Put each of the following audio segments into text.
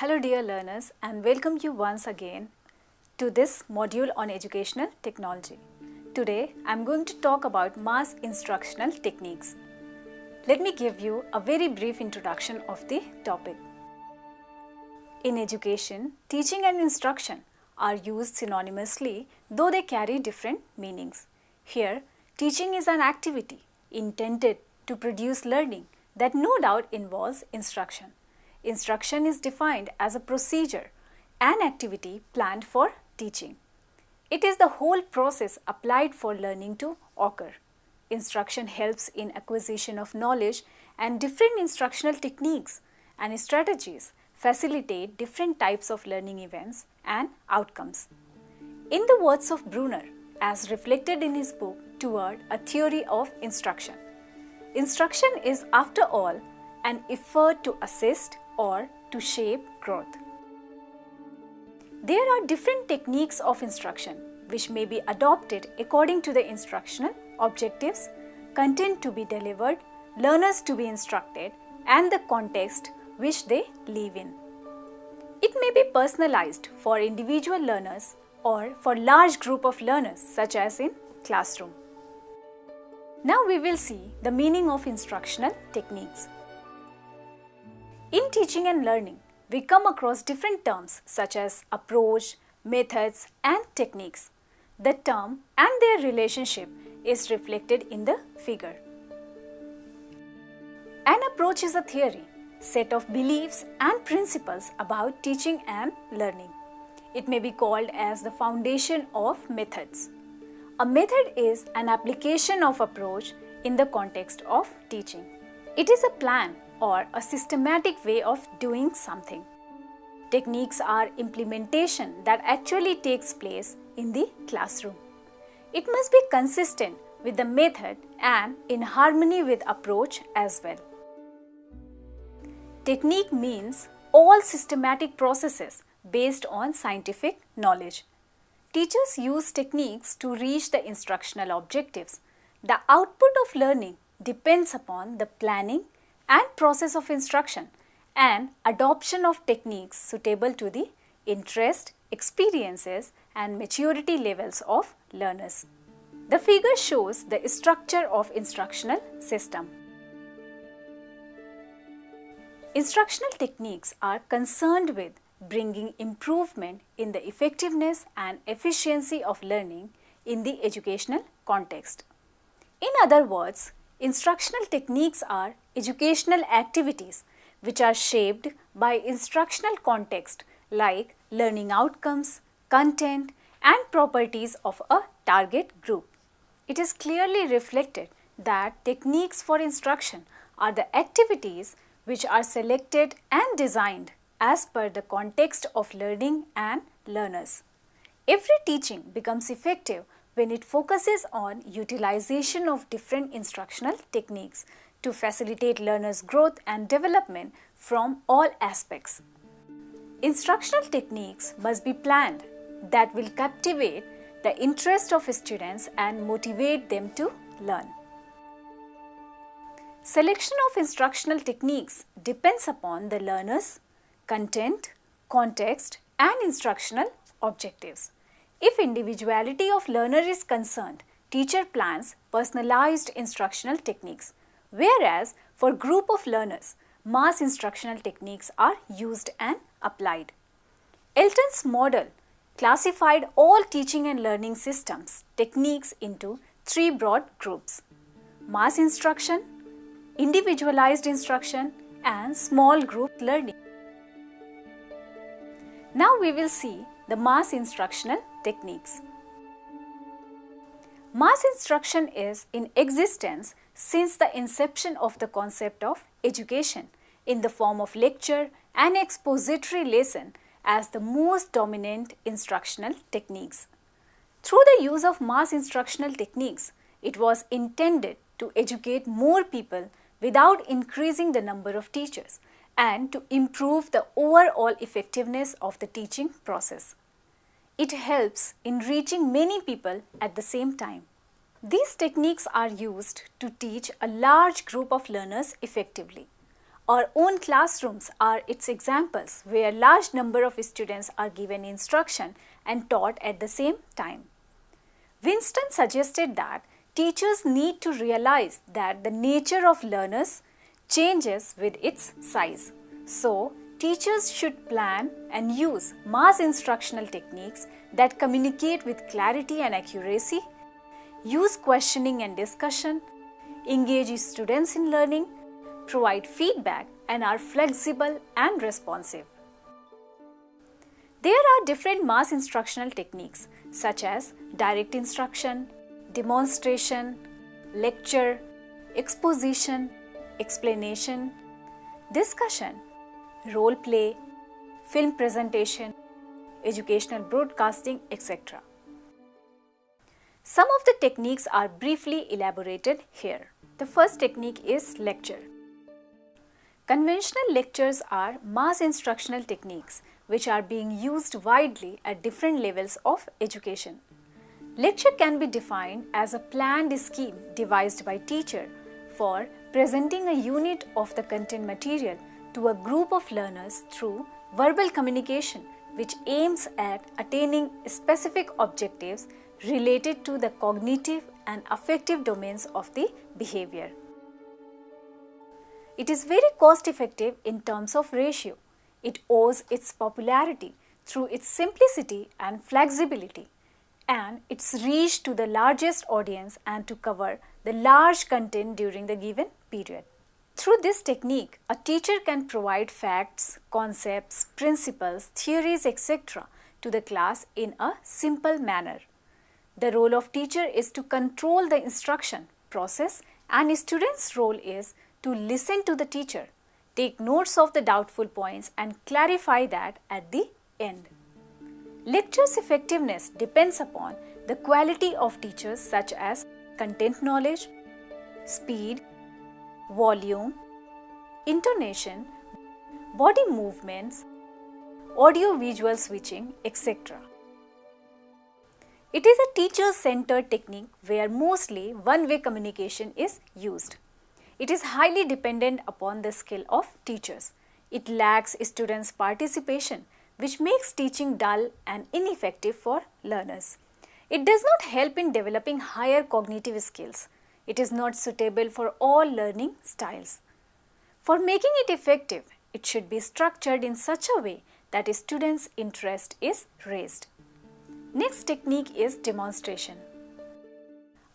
Hello dear learners, and welcome you once again to this module on educational technology. Today I am going to talk about mass instructional techniques. Let me give you a very brief introduction of the topic. In education, teaching and instruction are used synonymously, though they carry different meanings. Here, teaching is an activity intended to produce learning that no doubt involves instruction. Instruction is defined as a procedure, an activity planned for teaching. It is the whole process applied for learning to occur. Instruction helps in acquisition of knowledge, and different instructional techniques and strategies facilitate different types of learning events and outcomes. In the words of Brunner, as reflected in his book Toward a Theory of Instruction, instruction is after all an effort to assist or to shape growth. There are different techniques of instruction which may be adopted according to the instructional objectives, content to be delivered, learners to be instructed, and the context which they live in. It may be personalized for individual learners or for large group of learners such as in classroom. Now we will see the meaning of instructional techniques. In teaching and learning, we come across different terms such as approach, methods, and techniques. The term and their relationship is reflected in the figure. An approach is a theory, set of beliefs and principles about teaching and learning. It may be called as the foundation of methods. A method is an application of approach in the context of teaching. It is a plan or a systematic way of doing something. Techniques are implementation that actually takes place in the classroom. It must be consistent with the method and in harmony with approach as well. Technique means all systematic processes based on scientific knowledge. Teachers use techniques to reach the instructional objectives. The output of learning depends upon the planning and process of instruction and adoption of techniques suitable to the interest, experiences, and maturity levels of learners. The figure shows the structure of instructional system. Instructional techniques are concerned with bringing improvement in the effectiveness and efficiency of learning in the educational context. In other words, instructional techniques are educational activities which are shaped by instructional context like learning outcomes, content, and properties of a target group. It is clearly reflected that techniques for instruction are the activities which are selected and designed as per the context of learning and learners. Every teaching becomes effective when it focuses on utilization of different instructional techniques to facilitate learners' growth and development from all aspects. Instructional techniques must be planned that will captivate the interest of students and motivate them to learn. Selection of instructional techniques depends upon the learner's content, context, and instructional objectives. If individuality of learner is concerned, teacher plans personalized instructional techniques, whereas for group of learners, mass instructional techniques are used and applied. Elton's model classified all teaching and learning systems techniques into three broad groups: mass instruction, individualized instruction, and small group learning. Now we will see the mass instructional techniques. Mass instruction is in existence since the inception of the concept of education in the form of lecture and expository lesson as the most dominant instructional techniques. Through the use of mass instructional techniques, it was intended to educate more people without increasing the number of teachers and to improve the overall effectiveness of the teaching process. It helps in reaching many people at the same time. These techniques are used to teach a large group of learners effectively. Our own classrooms are its examples where large number of students are given instruction and taught at the same time. Winston suggested that teachers need to realize that the nature of learners changes with its size. So, teachers should plan and use mass instructional techniques that communicate with clarity and accuracy, use questioning and discussion, engage students in learning, provide feedback, and are flexible and responsive. There are different mass instructional techniques such as direct instruction, demonstration, lecture, exposition, explanation, discussion, role play, film presentation, educational broadcasting, etc. Some of the techniques are briefly elaborated here. The first technique is lecture. Conventional lectures are mass instructional techniques which are being used widely at different levels of education. Lecture can be defined as a planned scheme devised by teacher for presenting a unit of the content material to a group of learners through verbal communication which aims at attaining specific objectives related to the cognitive and affective domains of the behavior. It is very cost effective in terms of ratio. It owes its popularity through its simplicity and flexibility and its reach to the largest audience and to cover the large content during the given period. Through this technique, a teacher can provide facts, concepts, principles, theories, etc. to the class in a simple manner. The role of teacher is to control the instruction process and students' role is to listen to the teacher, take notes of the doubtful points and clarify that at the end. Lecture's effectiveness depends upon the quality of teachers such as content knowledge, speed, volume, intonation, body movements, audio-visual switching, etc. It is a teacher-centered technique where mostly one-way communication is used. It is highly dependent upon the skill of teachers. It lacks students' participation, which makes teaching dull and ineffective for learners. It does not help in developing higher cognitive skills. It is not suitable for all learning styles. For making it effective, it should be structured in such a way that a student's interest is raised. Next technique is demonstration.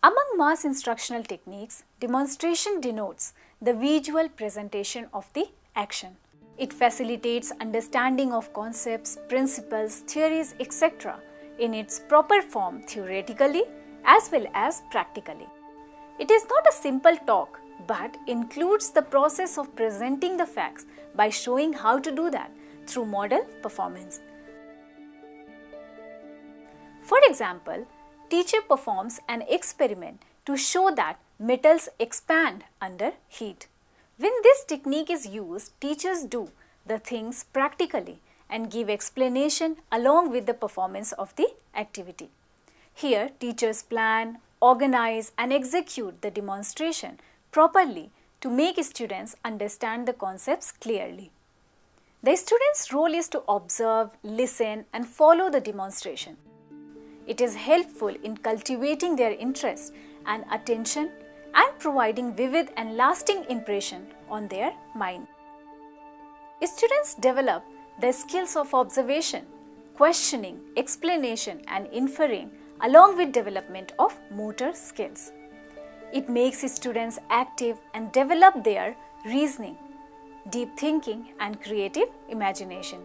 Among mass instructional techniques, demonstration denotes the visual presentation of the action. It facilitates understanding of concepts, principles, theories, etc. in its proper form theoretically as well as practically. It is not a simple talk but includes the process of presenting the facts by showing how to do that through model performance. For example, teacher performs an experiment to show that metals expand under heat. When this technique is used, teachers do the things practically and give explanation along with the performance of the activity. Here, teachers plan, organize and execute the demonstration properly to make students understand the concepts clearly. The student's role is to observe, listen and follow the demonstration. It is helpful in cultivating their interest and attention and providing vivid and lasting impression on their mind. Students develop the skills of observation, questioning, explanation and inferring along with development of motor skills. It makes students active and develop their reasoning, deep thinking and creative imagination.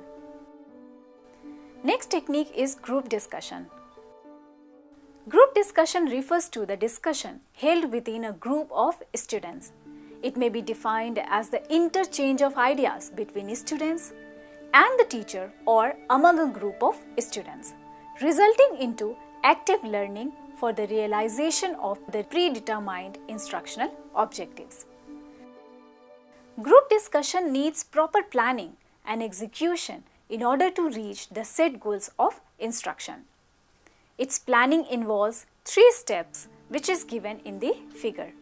Next technique is group discussion. Group discussion refers to the discussion held within a group of students. It may be defined as the interchange of ideas between students and the teacher or among a group of students, resulting into active learning for the realization of the predetermined instructional objectives. Group discussion needs proper planning and execution in order to reach the set goals of instruction. Its planning involves 3 steps which is given in the figure.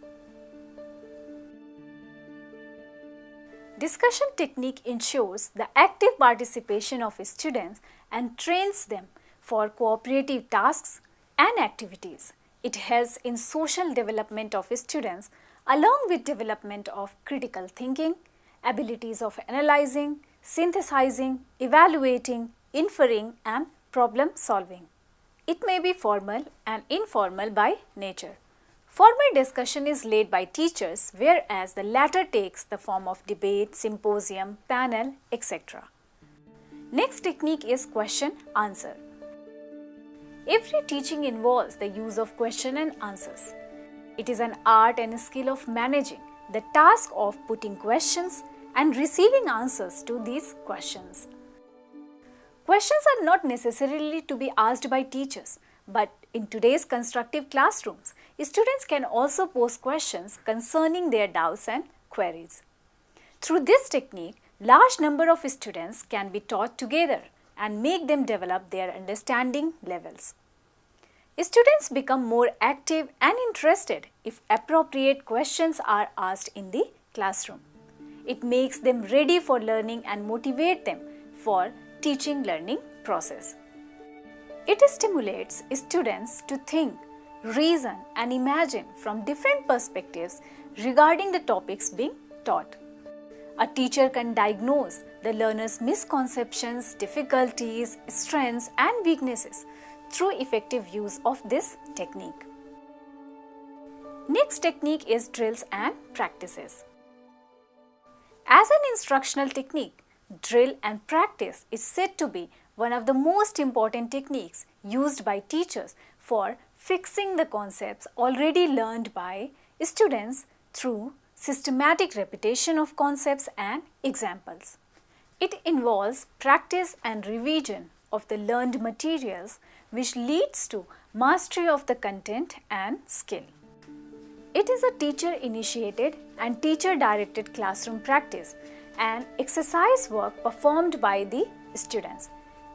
Discussion technique ensures the active participation of students and trains them for cooperative tasks and activities. It helps in social development of students along with development of critical thinking, abilities of analyzing, synthesizing, evaluating, inferring and problem solving. It may be formal and informal by nature. Formal discussion is led by teachers, whereas the latter takes the form of debate, symposium, panel, etc. Next technique is question-answer. Every teaching involves the use of question and answers. It is an art and a skill of managing the task of putting questions and receiving answers to these questions. Questions are not necessarily to be asked by teachers, but in today's constructive classrooms, students can also pose questions concerning their doubts and queries. Through this technique, large number of students can be taught together and make them develop their understanding levels. Students become more active and interested if appropriate questions are asked in the classroom. It makes them ready for learning and motivate them for teaching learning process. It stimulates students to think, reason and imagine from different perspectives regarding the topics being taught. A teacher can diagnose the learner's misconceptions, difficulties, strengths and weaknesses through effective use of this technique. Next technique is drills and practices. As an instructional technique, drill and practice is said to be one of the most important techniques used by teachers for fixing the concepts already learned by students through systematic repetition of concepts and examples. It involves practice and revision of the learned materials, which leads to mastery of the content and skill. It is a teacher-initiated and teacher-directed classroom practice and exercise work performed by the students,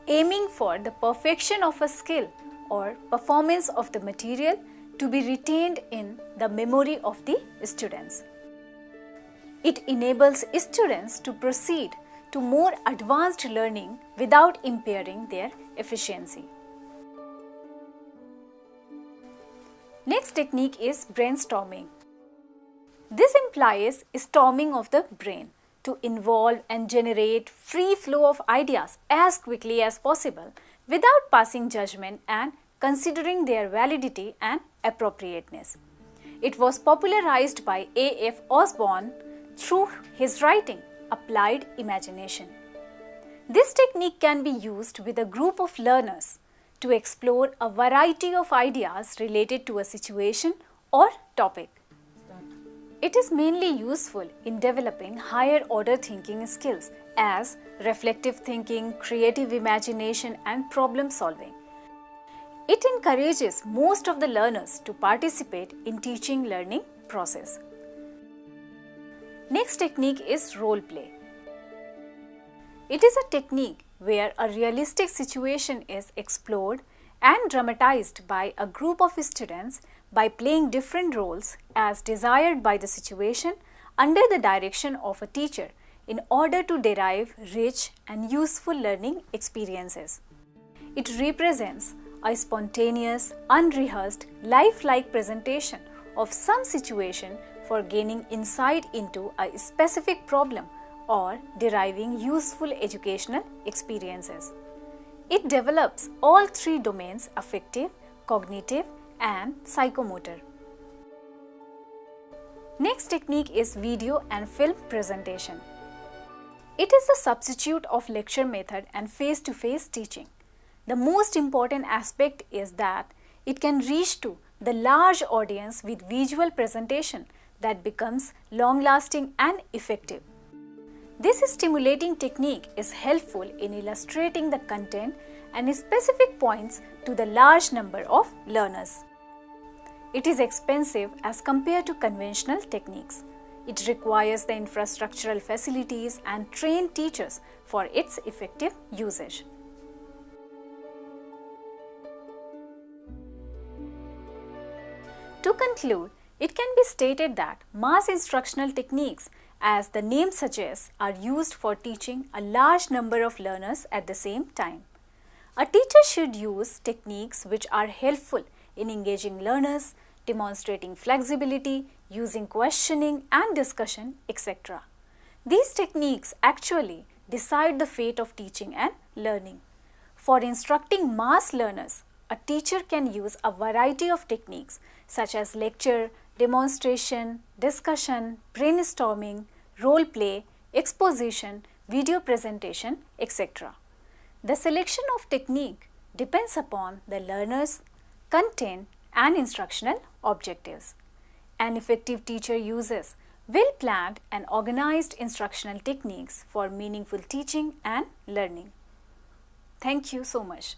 aiming for the perfection of a skill or performance of the material to be retained in the memory of the students. It enables students to proceed to more advanced learning without impairing their efficiency. Next technique is brainstorming. This implies storming of the brain to involve and generate free flow of ideas as quickly as possible without passing judgment and considering their validity and appropriateness. It was popularized by A.F. Osborne through his writing, Applied Imagination. This technique can be used with a group of learners to explore a variety of ideas related to a situation or topic. It is mainly useful in developing higher order thinking skills as reflective thinking, creative imagination and problem solving. It encourages most of the learners to participate in teaching learning process. Next technique is role play. It is a technique where a realistic situation is explored and dramatized by a group of students by playing different roles as desired by the situation under the direction of a teacher in order to derive rich and useful learning experiences. It represents a spontaneous, unrehearsed, lifelike presentation of some situation for gaining insight into a specific problem or deriving useful educational experiences. It develops all three domains: affective, cognitive, and psychomotor. Next technique is video and film presentation. It is a substitute of lecture method and face-to-face teaching. The most important aspect is that it can reach to the large audience with visual presentation that becomes long-lasting and effective. This stimulating technique is helpful in illustrating the content and specific points to the large number of learners. It is expensive as compared to conventional techniques. It requires the infrastructural facilities and trained teachers for its effective usage. To conclude, it can be stated that mass instructional techniques as the name suggests, are used for teaching a large number of learners at the same time. A teacher should use techniques which are helpful in engaging learners, demonstrating flexibility, using questioning and discussion, etc. These techniques actually decide the fate of teaching and learning. For instructing mass learners, a teacher can use a variety of techniques such as lecture, demonstration, discussion, brainstorming, role play, exposition, video presentation, etc. The selection of technique depends upon the learner's content and instructional objectives. An effective teacher uses well-planned and organized instructional techniques for meaningful teaching and learning. Thank you so much.